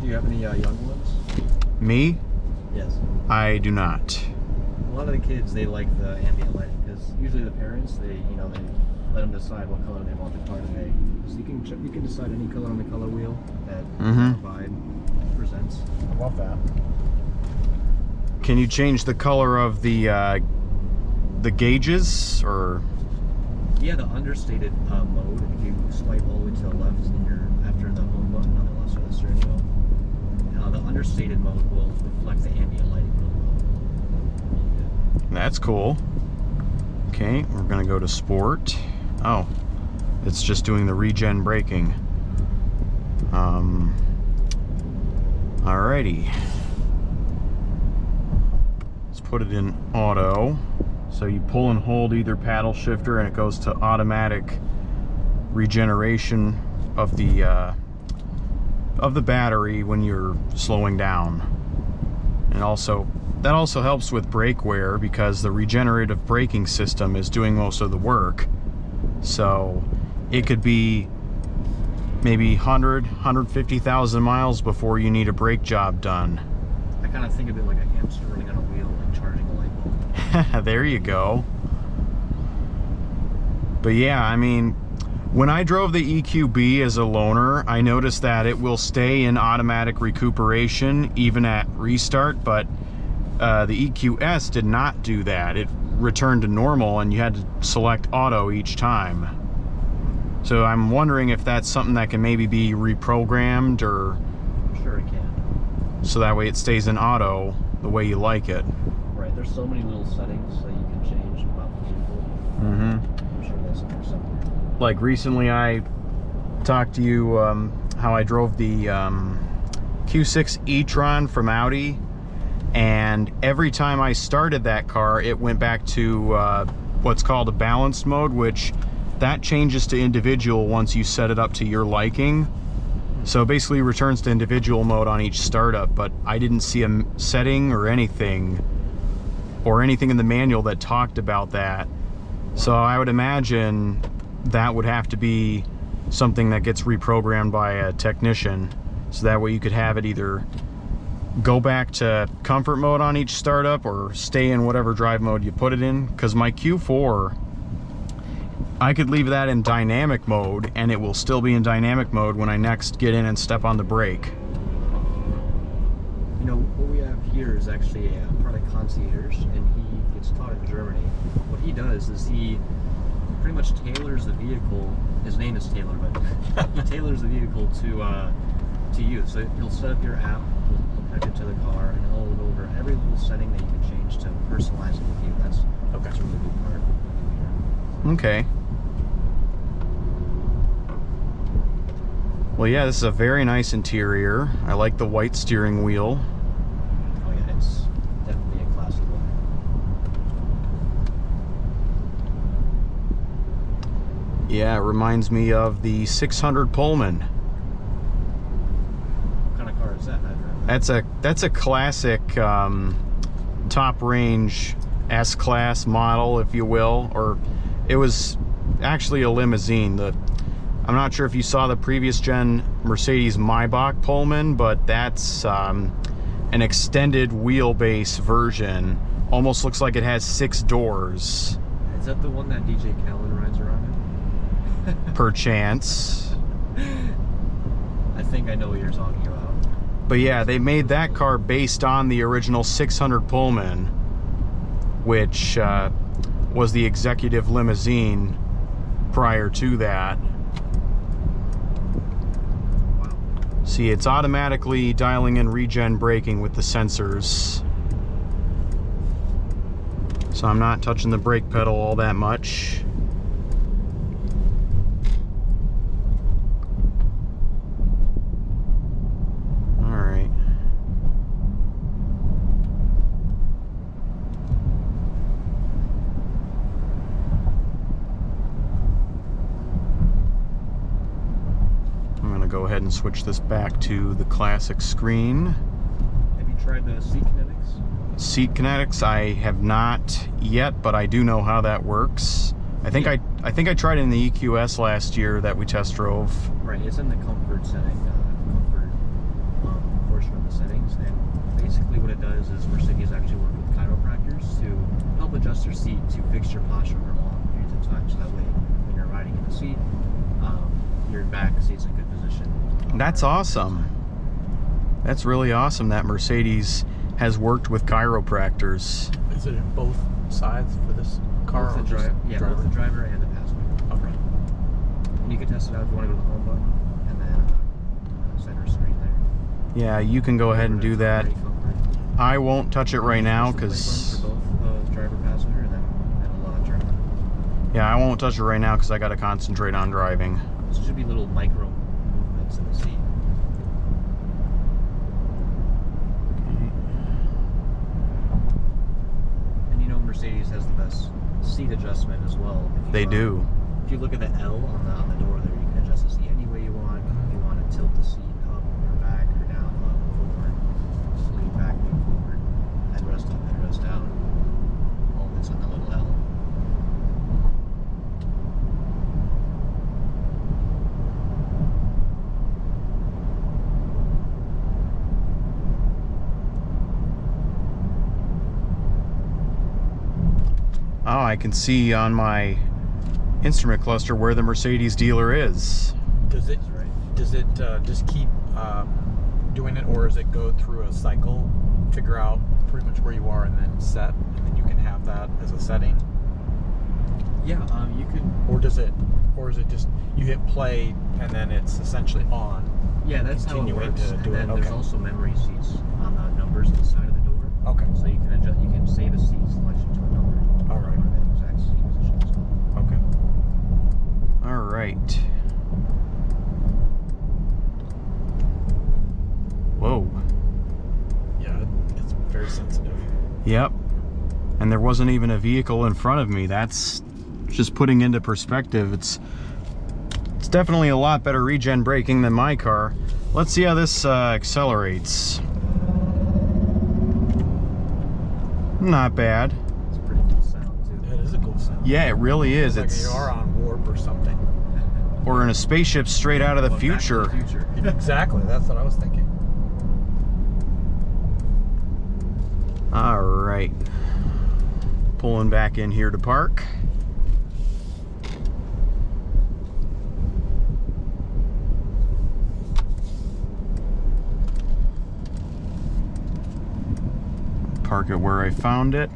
you have any young ones? Me? Yes. I do not. A lot of the kids, they like the ambient lighting because usually the parents, they let them decide what color they want the car to be. So you can decide any color on the color wheel that vibe presents. I love that. Can you change the color of the gauges, or? Yeah, the understated mode. If you swipe all the way to the left after the home button on the left side of the steering wheel, the understated mode will reflect the ambient lighting mode. That's cool. Okay, we're gonna go to sport. Oh, it's just doing the regen braking. Alrighty. Let's put it in auto. So you pull and hold either paddle shifter and it goes to automatic regeneration of the battery when you're slowing down. And that also helps with brake wear because the regenerative braking system is doing most of the work. So it could be maybe 150,000 miles before you need a brake job done. I kind of think of it like a hamster running on a wheel, like charging a light bulb. There you go. But yeah, I mean, when I drove the EQB as a loaner, I noticed that it will stay in automatic recuperation even at restart, but the EQS did not do that. It returned to normal and you had to select auto each time. So I'm wondering if that's something that can maybe be reprogrammed, or I'm sure it can. So that way it stays in auto the way you like it. Right, there's so many little settings that you can change about the vehicle. I'm sure that's in there somewhere. Like recently I talked to you how I drove the Q6 e-tron from Audi, and every time I started that car it went back to what's called a balanced mode, which that changes to individual once you set it up to your liking. So basically returns to individual mode on each startup, but I didn't see a setting or anything in the manual that talked about that. So I would imagine that would have to be something that gets reprogrammed by a technician, so that way you could have it either go back to comfort mode on each startup or stay in whatever drive mode you put it in. Because my Q4, I could leave that in dynamic mode and it will still be in dynamic mode when I next get in and step on the brake. You know, what we have here is actually a product concierge, and he gets taught in Germany. What he does is he pretty much tailors the vehicle. His name is Taylor, but he tailors the vehicle to you. So he'll set up your app, he'll connect it to the car, and he'll go over every little setting that you can change to personalize it with you. That's a really good part of what we do here. Okay. Well, yeah, this is a very nice interior. I like the white steering wheel. Oh yeah, it's definitely a classy look. Yeah, it reminds me of the 600 Pullman. What kind of car is that? That's a classic top range S-Class model, if you will, or it was actually a limousine. I'm not sure if you saw the previous gen Mercedes Maybach Pullman, but that's an extended wheelbase version. Almost looks like it has 6 doors. Is that the one that DJ Khaled rides around in? Perchance. I think I know what you're talking about. But yeah, they made that car based on the original 600 Pullman, which was the executive limousine prior to that. See, it's automatically dialing in regen braking with the sensors. So I'm not touching the brake pedal all that much. Alright. I'm going to go ahead and switch this back to the classic screen. Have you tried the seat kinetics? Seat kinetics, I have not yet, but I do know how that works. I think I tried it in the EQS last year that we test drove. Right, it's in the comfort setting, portion of the settings, and basically what it does is Mercedes actually work with chiropractors to help adjust your seat to fix your posture for long periods of time, so that way when you're riding in the seat, your back seat's in good position. That's awesome. That's really awesome that Mercedes has worked with chiropractors. Is it in both sides for this car? Both the or just driver, both the driver and the passenger. Okay. And you can test it out if you want to go to the home button, and then center screen there. Yeah, you can go ahead and do that. Ready comfort. I won't touch it right now Push the play because button for both driver passenger, and then it'll turn on. yeah, I won't touch it right now because I got to concentrate on driving. So it should be little micro movements in the seat. And you know Mercedes has the best seat adjustment as well. If you, They do. If you look at the L on the door there, you can adjust the seat any way you want. If you want to tilt the seat up or back or down, up, forward, lean back, lean forward, headrest up, headrest down. All of it's on the little L. Oh, I can see on my instrument cluster where the Mercedes dealer is. Does it just keep doing it, or does it go through a cycle, figure out pretty much where you are, and then set, and then you can have that as a setting? Yeah, you could. Or is it just you hit play and then it's essentially on? Yeah, that's how it Continuing works. to do And then it, there's okay. also memory seats on the numbers on the side of the door. Okay. So you can adjust. You can save a seat selection to a number. All right. Or the exact seat position as well. Okay. All right. Whoa. Yeah, it's very sensitive. Yep. And there wasn't even a vehicle in front of me. That's just putting into perspective. It's definitely a lot better regen braking than my car. Let's see how this accelerates. Not bad. It's a pretty cool sound too. It is a cool sound. Yeah, it really is. Like It's you are on warp or something. or in a spaceship straight out of the Going back to future. the future. Exactly, that's what I was thinking. All right. Pulling back in here to park. Park it where I found it.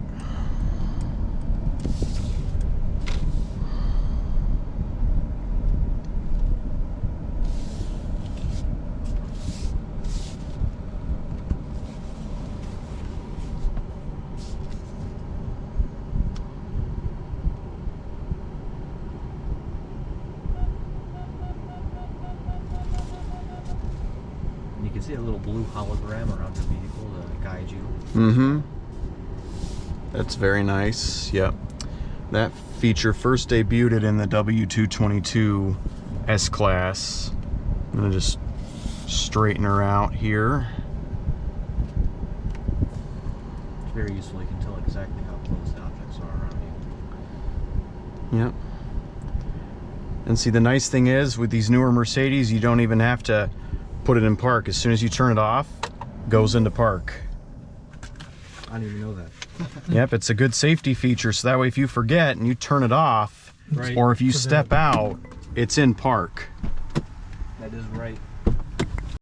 And you can see a little blue hologram around the vehicle to guide you. Mm-hmm. That's very nice. Yep. That feature first debuted in the W222 S-Class. I'm gonna just straighten her out here. It's very useful. You can tell exactly how close the objects are around you. Yep. And see, the nice thing is with these newer Mercedes, you don't even have to put it in park. As soon as you turn it off, it goes into park. I didn't even know that. Yep, it's a good safety feature, so that way if you forget and you turn it off, Right. or if you So step out, it's in park. That is right.